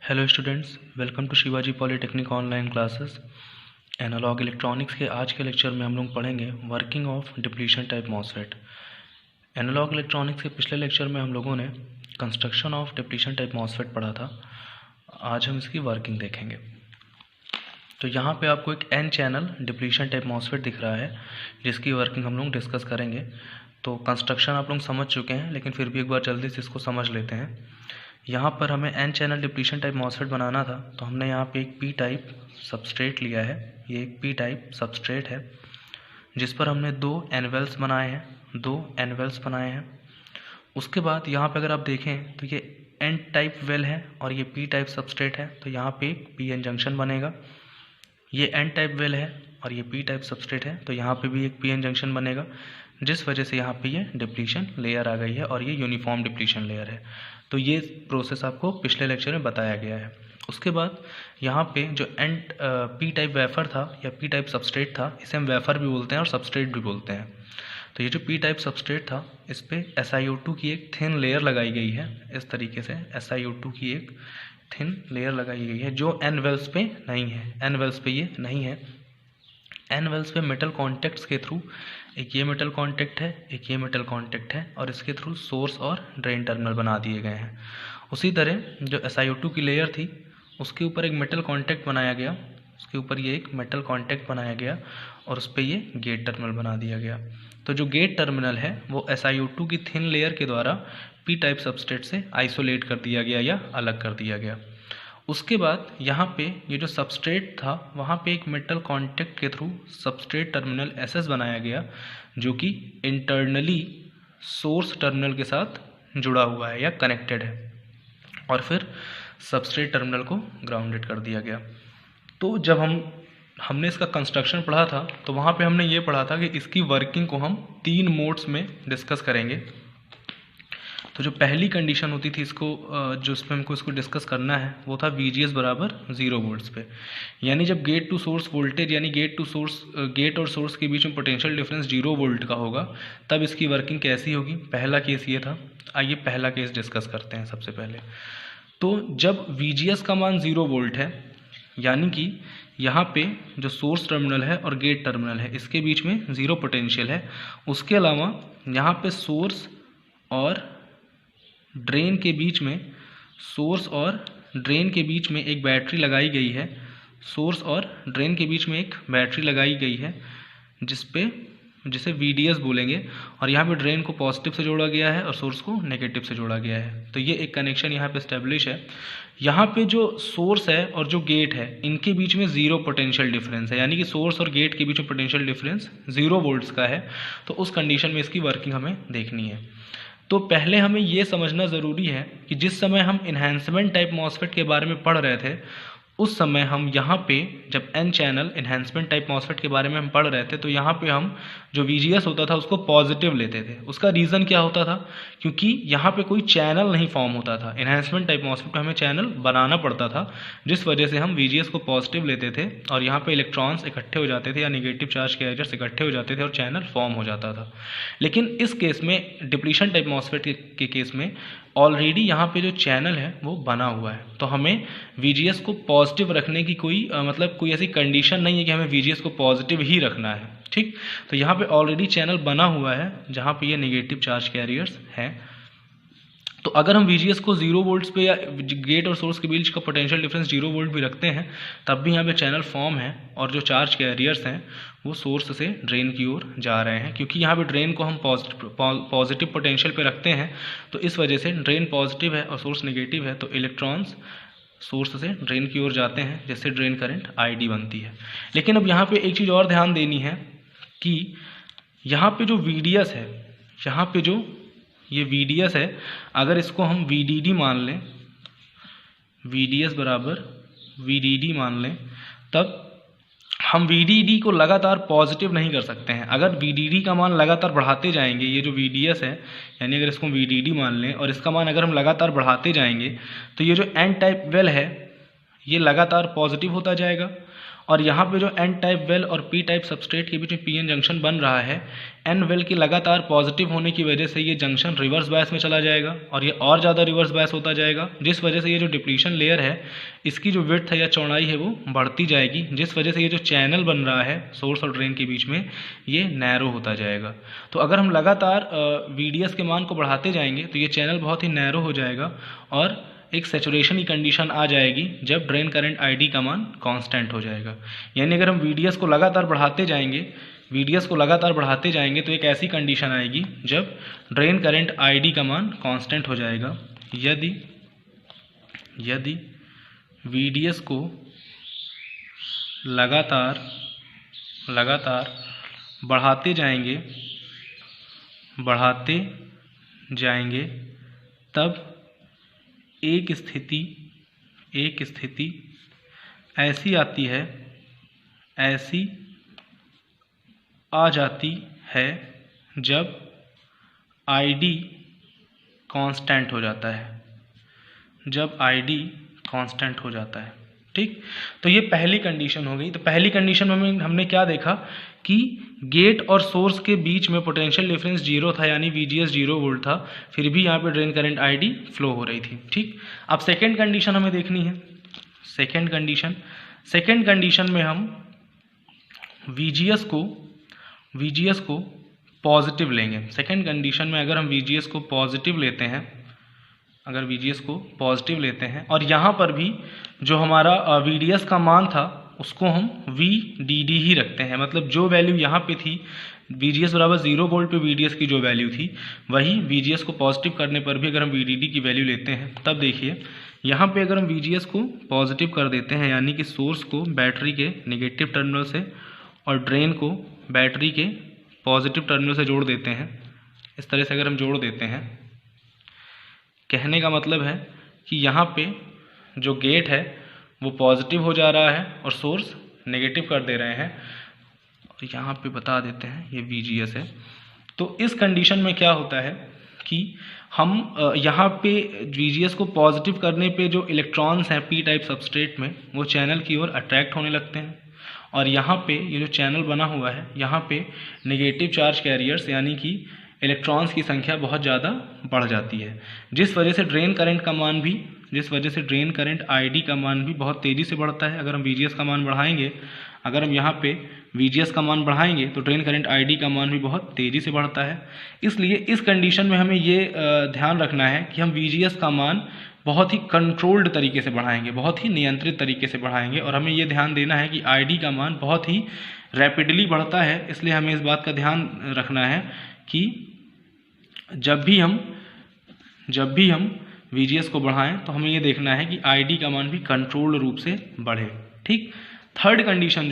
Hello students, welcome to Shivaji polytechnic online classes. Analog electronics के आज के लेक्चर में हम लोग पढ़ेंगे working of depletion type MOSFET. Analog electronics के पिछले लेक्चर में हम लोगों ने construction of depletion type MOSFET पढ़ा था। आज हम इसकी वर्किंग देखेंगे। तो यहाँ पे आपको एक N channel depletion type MOSFET दिख रहा है, जिसकी वर्किंग हम लोग डिस्कस करेंगे। तो कंस्ट्रक्शन आप लोग समझ चुके हैं, लेकिन फिर भी एक बार जल्दी से इसको समझ लेते हैं। यहाँ पर हमें N channel depletion type MOSFET बनाना था, तो हमने यहाँ पे एक पी टाइप सबस्ट्रेट लिया है। ये एक पी टाइप सबस्ट्रेट है, जिस पर हमने दो एनवेल्स बनाए हैं। उसके बाद यहाँ पे अगर आप देखें तो ये एन टाइप वेल है और ये पी टाइप सबस्ट्रेट है, तो यहाँ पे एक पी एन जंक्शन बनेगा। ये एन टाइप वेल है और ये पी टाइप सबस्ट्रेट है, तो यहाँ पे भी एक पी एन जंक्शन बनेगा, जिस वजह से यहाँ पे ये डिप्लीशन लेयर आ गई है और ये यूनिफॉर्म डिप्लीशन लेयर है। तो ये प्रोसेस आपको पिछले लेक्चर में बताया गया है। उसके बाद यहाँ पे जो पी टाइप वेफर था या पी टाइप सबस्ट्रेट था, इसे हम वेफर भी बोलते हैं और सबस्ट्रेट भी बोलते हैं। तो ये जो पी टाइप सबस्ट्रेट था, इस पर SiO2 की एक थिन लेयर लगाई गई है। इस तरीके से SiO2 की एक थिन लेयर लगाई गई है, जो एन वेल्स पे नहीं है। एन वेल्स पे ये नहीं है। एन वेल्स पे मेटल कॉन्टैक्ट्स के थ्रू, एक ये मेटल कॉन्टैक्ट है, एक ये मेटल कॉन्टैक्ट है, और इसके थ्रू सोर्स और ड्रेन टर्मिनल बना दिए गए हैं। उसी तरह जो SiO2 की लेयर थी, उसके ऊपर एक मेटल कॉन्टैक्ट बनाया गया, और उस पर ये गेट टर्मिनल बना दिया गया। तो जो गेट टर्मिनल है वो SiO2 की थिन लेयर के द्वारा पी टाइप सबस्ट्रेट से आइसोलेट कर दिया गया या अलग कर दिया गया। उसके बाद यहाँ पे ये जो सबस्ट्रेट था, वहाँ पे एक मेटल कॉन्टैक्ट के थ्रू सबस्ट्रेट टर्मिनल SS बनाया गया, जो कि इंटरनली सोर्स टर्मिनल के साथ जुड़ा हुआ है या कनेक्टेड है, और फिर सबस्ट्रेट टर्मिनल को ग्राउंडेड कर दिया गया। तो जब हमने इसका कंस्ट्रक्शन पढ़ा था, तो वहाँ पे हमने ये पढ़ा था कि इसकी वर्किंग को हम 3 मोड्स में डिस्कस करेंगे। तो जो पहली कंडीशन होती थी इसको, जो इसमें हमको इसको डिस्कस करना है, वो था VGS बराबर 0 वोल्ट्स पे। यानी जब गेट टू सोर्स वोल्टेज, यानी गेट और सोर्स के बीच में पोटेंशियल डिफरेंस 0 वोल्ट का होगा, तब इसकी वर्किंग कैसी होगी। पहला केस ये था। आइए पहला केस डिस्कस करते हैं सबसे पहले। तो जब VGS का मान 0 वोल्ट है, यानी कि यहाँ पे जो सोर्स टर्मिनल है और गेट टर्मिनल है, इसके बीच में 0 पोटेंशियल है। उसके अलावा यहाँ पे सोर्स और ड्रेन के बीच में एक बैटरी लगाई गई है। सोर्स और ड्रेन के बीच में एक बैटरी लगाई गई है, जिसे VDS बोलेंगे, और यहाँ पे ड्रेन को पॉजिटिव से जोड़ा गया है और सोर्स को नेगेटिव से जोड़ा गया है। तो ये एक कनेक्शन यहाँ पे एस्टेब्लिश है। यहाँ पे जो सोर्स है और जो गेट है, इनके बीच में 0 पोटेंशियल डिफरेंस है, यानी कि सोर्स और गेट के बीच में पोटेंशियल डिफरेंस 0 वोल्ट्स का है। तो उस कंडीशन में इसकी वर्किंग हमें देखनी है। तो पहले हमें ये समझना ज़रूरी है कि जिस समय हम इन्हांसमेंट टाइप मॉसफेट के बारे में पढ़ रहे थे, उस समय हम यहाँ पे जब N channel enhancement type MOSFET के बारे में हम पढ़ रहे थे, तो यहाँ पे हम जो VGS होता था उसको पॉजिटिव लेते थे। उसका रीज़न क्या होता था, क्योंकि यहाँ पे कोई चैनल नहीं फॉर्म होता था। इन्हांसमेंट टाइप मॉसफेट में हमें चैनल बनाना पड़ता था, जिस वजह से हम VGS को पॉजिटिव लेते थे, और यहाँ पे इलेक्ट्रॉन्स इकट्ठे हो जाते थे या निगेटिव चार्ज कैरियर्स इकट्ठे हो जाते थे और चैनल फॉर्म हो जाता था। लेकिन इस केस में, डिप्लीशन टाइप मॉसफेट के केस में, ऑलरेडी यहाँ पे जो चैनल है वो बना हुआ है। तो हमें VGS को पॉजिटिव रखने की कोई ऐसी कंडीशन नहीं है कि हमें VGS को पॉजिटिव ही रखना है। ठीक, तो यहाँ पे ऑलरेडी चैनल बना हुआ है जहाँ पे ये नेगेटिव चार्ज कैरियर्स हैं। तो अगर हम VGS को 0 वोल्ट्स पे या गेट और सोर्स के बीच का पोटेंशियल डिफरेंस 0 वोल्ट भी रखते हैं, तब भी यहाँ पे चैनल फॉर्म है, और जो चार्ज कैरियर्स हैं वो सोर्स से ड्रेन की ओर जा रहे हैं। क्योंकि यहाँ पे ड्रेन को हम पॉजिटिव पोटेंशियल पे रखते हैं, तो इस वजह से ड्रेन पॉजिटिव है और सोर्स नेगेटिव है, तो इलेक्ट्रॉन्स सोर्स से ड्रेन की ओर जाते हैं, जिससे ड्रेन करंट ID बनती है। लेकिन अब यहाँ पे एक चीज़ और ध्यान देनी है कि यहाँ पे जो VDS है, यहाँ पे जो ये VDS है, अगर इसको हम VDD मान लें, VDS बराबर VDD मान लें, तब हम VDD को लगातार पॉजिटिव नहीं कर सकते हैं। अगर VDD का मान लगातार बढ़ाते जाएंगे, ये जो VDS है, यानी अगर इसको VDD मान लें और इसका मान अगर हम लगातार बढ़ाते जाएंगे, तो ये जो एन टाइप वेल है ये लगातार पॉजिटिव होता जाएगा, और यहाँ पे जो एन टाइप वेल और पी टाइप सबस्ट्रेट के बीच में पीएन जंक्शन बन रहा है, एन वेल की लगातार पॉजिटिव होने की वजह से ये जंक्शन रिवर्स बायस में चला जाएगा और ये और ज़्यादा रिवर्स बायस होता जाएगा, जिस वजह से ये जो डिप्लीशन लेयर है इसकी जो विड्थ है या चौड़ाई है वो बढ़ती जाएगी, जिस वजह से ये जो चैनल बन रहा है सोर्स और ड्रेन के बीच में ये नैरो होता जाएगा। तो अगर हम लगातार VDS के मान को बढ़ाते जाएंगे तो ये चैनल बहुत ही नैरो हो जाएगा और एक सैचुरेशन की कंडीशन आ जाएगी जब ड्रेन करंट ID का मान कांस्टेंट हो जाएगा। यानी अगर हम VDS को लगातार बढ़ाते जाएंगे तो एक ऐसी कंडीशन आएगी जब ड्रेन करंट ID का मान कांस्टेंट हो जाएगा। यदि VDS को लगातार बढ़ाते जाएंगे तब एक स्थिति ऐसी आ जाती है जब ID कांस्टेंट हो जाता है, ठीक। तो ये पहली कंडीशन हो गई। तो पहली कंडीशन में हमने क्या देखा कि गेट और सोर्स के बीच में पोटेंशियल डिफरेंस 0 था, यानी VGS 0 वोल्ट था, फिर भी यहाँ पे ड्रेन करंट ID फ्लो हो रही थी, ठीक। अब सेकेंड कंडीशन हमें देखनी है। सेकेंड कंडीशन में हम VGS को पॉजिटिव लेंगे। सेकेंड कंडीशन में अगर हम VGS को पॉजिटिव लेते हैं और यहाँ पर भी जो हमारा VDS का मान था उसको हम VDD ही रखते हैं, मतलब जो वैल्यू यहाँ पे थी VGS बराबर 0 वोल्ट पे VDS की जो वैल्यू थी वही VGS को पॉजिटिव करने पर भी अगर हम VDD की वैल्यू लेते हैं, तब देखिए यहाँ पे अगर हम VGS को पॉजिटिव कर देते हैं, यानी कि सोर्स को बैटरी के नेगेटिव टर्मिनल से और ड्रेन को बैटरी के पॉजिटिव टर्मिनल से जोड़ देते हैं, इस तरह से अगर हम जोड़ देते हैं, कहने का मतलब है कि यहाँ पे जो गेट है वो पॉजिटिव हो जा रहा है और सोर्स नेगेटिव कर दे रहे हैं, और यहाँ पे बता देते हैं ये VGS है। तो इस कंडीशन में क्या होता है कि हम यहाँ पे VGS को पॉजिटिव करने पे जो इलेक्ट्रॉन्स हैं पी टाइप सबस्ट्रेट में वो चैनल की ओर अट्रैक्ट होने लगते हैं, और यहाँ पे ये जो चैनल बना हुआ है यहाँ पे नेगेटिव चार्ज कैरियर्स यानी कि इलेक्ट्रॉन्स की संख्या बहुत ज़्यादा बढ़ जाती है, जिस वजह से ड्रेन करंट ID का मान भी बहुत तेज़ी से बढ़ता है। अगर हम VGS का मान बढ़ाएंगे, अगर हम यहाँ पे VGS का मान बढ़ाएंगे तो ड्रेन करंट ID का मान भी बहुत तेज़ी से बढ़ता है। इसलिए इस कंडीशन में हमें ये ध्यान रखना है कि हम VGS का मान बहुत ही कंट्रोल्ड तरीके से बढ़ाएंगे, बहुत ही नियंत्रित तरीके से बढ़ाएंगे, और हमें ये ध्यान देना है कि ID का मान बहुत ही रैपिडली बढ़ता है। इसलिए हमें इस बात का ध्यान रखना है कि जब भी हम VGS को बढ़ाएं तो हमें ये देखना है कि ID का मान भी कंट्रोल्ड रूप से बढ़े, ठीक। थर्ड कंडीशन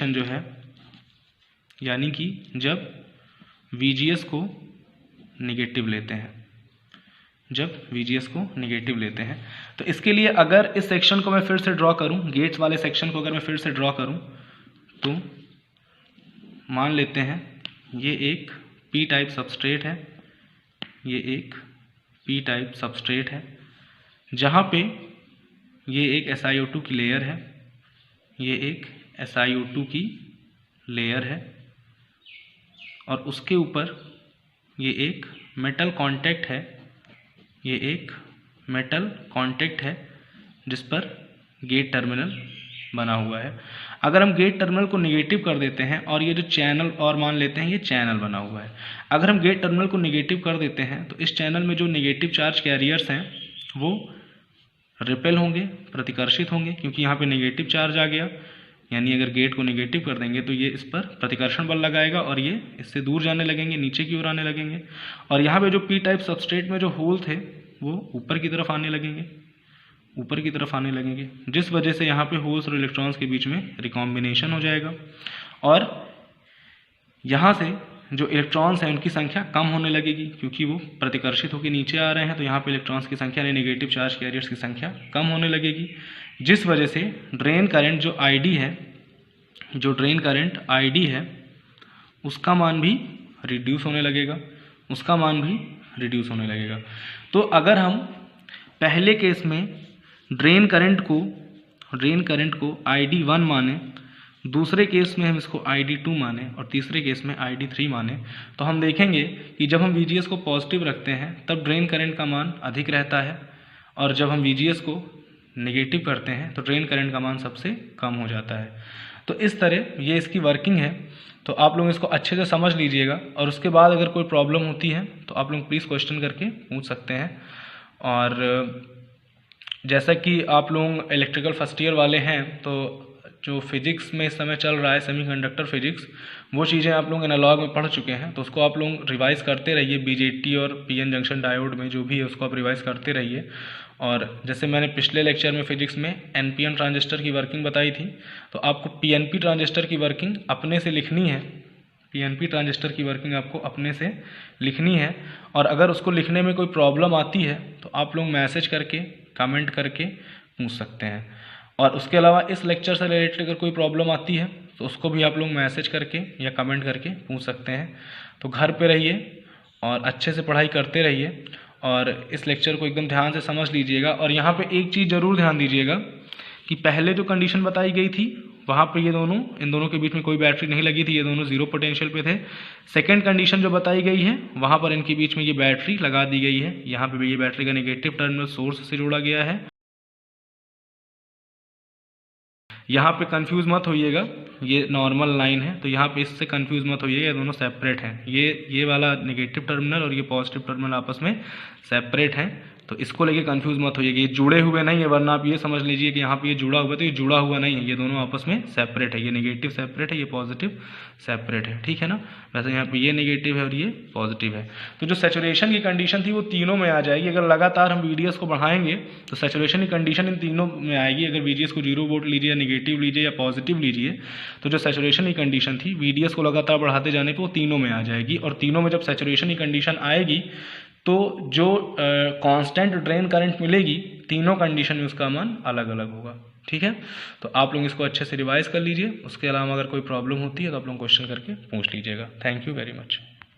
जो है यानी कि जब VGS को नेगेटिव लेते हैं, तो इसके लिए अगर इस सेक्शन को मैं फिर से ड्रॉ करूं, गेट्स वाले सेक्शन को अगर मैं फिर से ड्रॉ करूं, तो मान लेते हैं ये एक पी टाइप सबस्ट्रेट है, जहाँ पे ये एक SiO2 की लेयर है, और उसके ऊपर ये एक मेटल कॉन्टैक्ट है जिस पर गेट टर्मिनल बना हुआ है। अगर हम गेट टर्मिनल को नेगेटिव कर देते हैं और ये जो चैनल, और मान लेते हैं ये चैनल बना हुआ है, अगर हम गेट टर्मिनल को नेगेटिव कर देते हैं तो इस चैनल में जो नेगेटिव चार्ज कैरियर्स हैं वो रिपेल होंगे, प्रतिकर्षित होंगे, क्योंकि यहाँ पे नेगेटिव चार्ज आ गया। यानी अगर गेट को नेगेटिव कर देंगे तो ये इस पर प्रतिकर्षण बल लगाएगा और ये इससे दूर जाने लगेंगे, नीचे की ओर आने लगेंगे, और यहाँ पे जो पी टाइप सबस्ट्रेट में जो होल थे वो ऊपर की तरफ आने लगेंगे, जिस वजह से यहाँ पे होल्स और इलेक्ट्रॉन्स के बीच में रिकॉम्बिनेशन हो जाएगा, और यहाँ से जो इलेक्ट्रॉन्स हैं उनकी संख्या कम होने लगेगी, क्योंकि वो प्रतिकर्षित होकर नीचे आ रहे हैं, तो यहाँ पे इलेक्ट्रॉन्स की संख्या यानी नेगेटिव चार्ज कैरियर्स की संख्या कम होने लगेगी, जिस वजह से ड्रेन करंट जो ID है उसका मान भी रिड्यूस होने लगेगा। तो अगर हम पहले केस में ड्रेन करंट को ड्रेन करंट को ID1 माने, दूसरे केस में हम इसको ID2 माने और तीसरे केस में ID3 माने, तो हम देखेंगे कि जब हम VGS को पॉजिटिव रखते हैं तब ड्रेन करंट का मान अधिक रहता है, और जब हम VGS को नेगेटिव करते हैं तो ड्रेन करंट का मान सबसे कम हो जाता है। तो इस तरह ये इसकी वर्किंग है। तो आप लोग इसको अच्छे से समझ लीजिएगा, और उसके बाद अगर कोई प्रॉब्लम होती है तो आप लोग प्लीज़ क्वेश्चन करके पूछ सकते हैं। और जैसा कि आप लोग इलेक्ट्रिकल फर्स्ट ईयर वाले हैं, तो जो फिजिक्स में इस समय चल रहा है सेमीकंडक्टर फिजिक्स, वो चीज़ें आप लोग एनालॉग में पढ़ चुके हैं, तो उसको आप लोग रिवाइज़ करते रहिए। BJT और PN जंक्शन डायोड में जो भी है उसको आप रिवाइज़ करते रहिए। और जैसे मैंने पिछले लेक्चर में फिजिक्स में NPN ट्रांजिस्टर की वर्किंग बताई थी, तो आपको PNP ट्रांजिस्टर की वर्किंग अपने से लिखनी है। PNP ट्रांजिस्टर की वर्किंग आपको अपने से लिखनी है, और अगर उसको लिखने में कोई प्रॉब्लम आती है तो आप लोग मैसेज करके, कमेंट करके पूछ सकते हैं। और उसके अलावा इस लेक्चर से रिलेटेड अगर कोई प्रॉब्लम आती है तो उसको भी आप लोग मैसेज करके या कमेंट करके पूछ सकते हैं। तो घर पे रहिए और अच्छे से पढ़ाई करते रहिए, और इस लेक्चर को एकदम ध्यान से समझ लीजिएगा। और यहाँ पे एक चीज़ ज़रूर ध्यान दीजिएगा कि पहले जो कंडीशन बताई गई थी वहाँ पे इन दोनों के बीच में कोई बैटरी नहीं लगी थी, ये दोनों जीरो पोटेंशियल पे थे। सेकंड कंडीशन जो बताई गई है वहाँ पर इनके बीच में ये बैटरी लगा दी गई है। यहाँ पे भी ये बैटरी का नेगेटिव टर्मिनल सोर्स से जोड़ा गया है। यहाँ पे कंफ्यूज मत होइएगा, ये नॉर्मल लाइन है, तो यहाँ पे इससे कंफ्यूज मत होइएगा, ये दोनों सेपरेट हैं। ये वाला नेगेटिव टर्मिनल और ये पॉजिटिव टर्मिनल आपस में सेपरेट हैं, तो इसको लेके कंफ्यूज मत होइएगा। ये जुड़े हुए नहीं है, वरना आप ये समझ लीजिए कि यहाँ पे ये जुड़ा हुआ है, तो ये जुड़ा हुआ नहीं है, ये दोनों आपस में सेपरेट है। ये नेगेटिव सेपरेट है, ये पॉजिटिव सेपरेट है, ठीक है ना। वैसे यहाँ पे ये नेगेटिव है और ये पॉजिटिव है। तो जो सैचुरेशन की कंडीशन थी वो तीनों में आ जाएगी। अगर लगातार हम VDS को बढ़ाएंगे तो सैचुरेशन की कंडीशन इन तीनों में आएगी। अगर VGS को 0 वोल्ट लीजिए, या नेगेटिव लीजिए या पॉजिटिव लीजिए, तो जो सैचुरेशन की कंडीशन थी VDS को लगातार बढ़ाते जाने पर वो तीनों में आ जाएगी। और तीनों में जब सैचुरेशन की कंडीशन आएगी तो जो कांस्टेंट ड्रेन करंट मिलेगी, तीनों कंडीशन में उसका मान अलग अलग होगा, ठीक है। तो आप लोग इसको अच्छे से रिवाइज कर लीजिए। उसके अलावा अगर कोई प्रॉब्लम होती है तो आप लोग क्वेश्चन करके पूछ लीजिएगा। Thank you very much.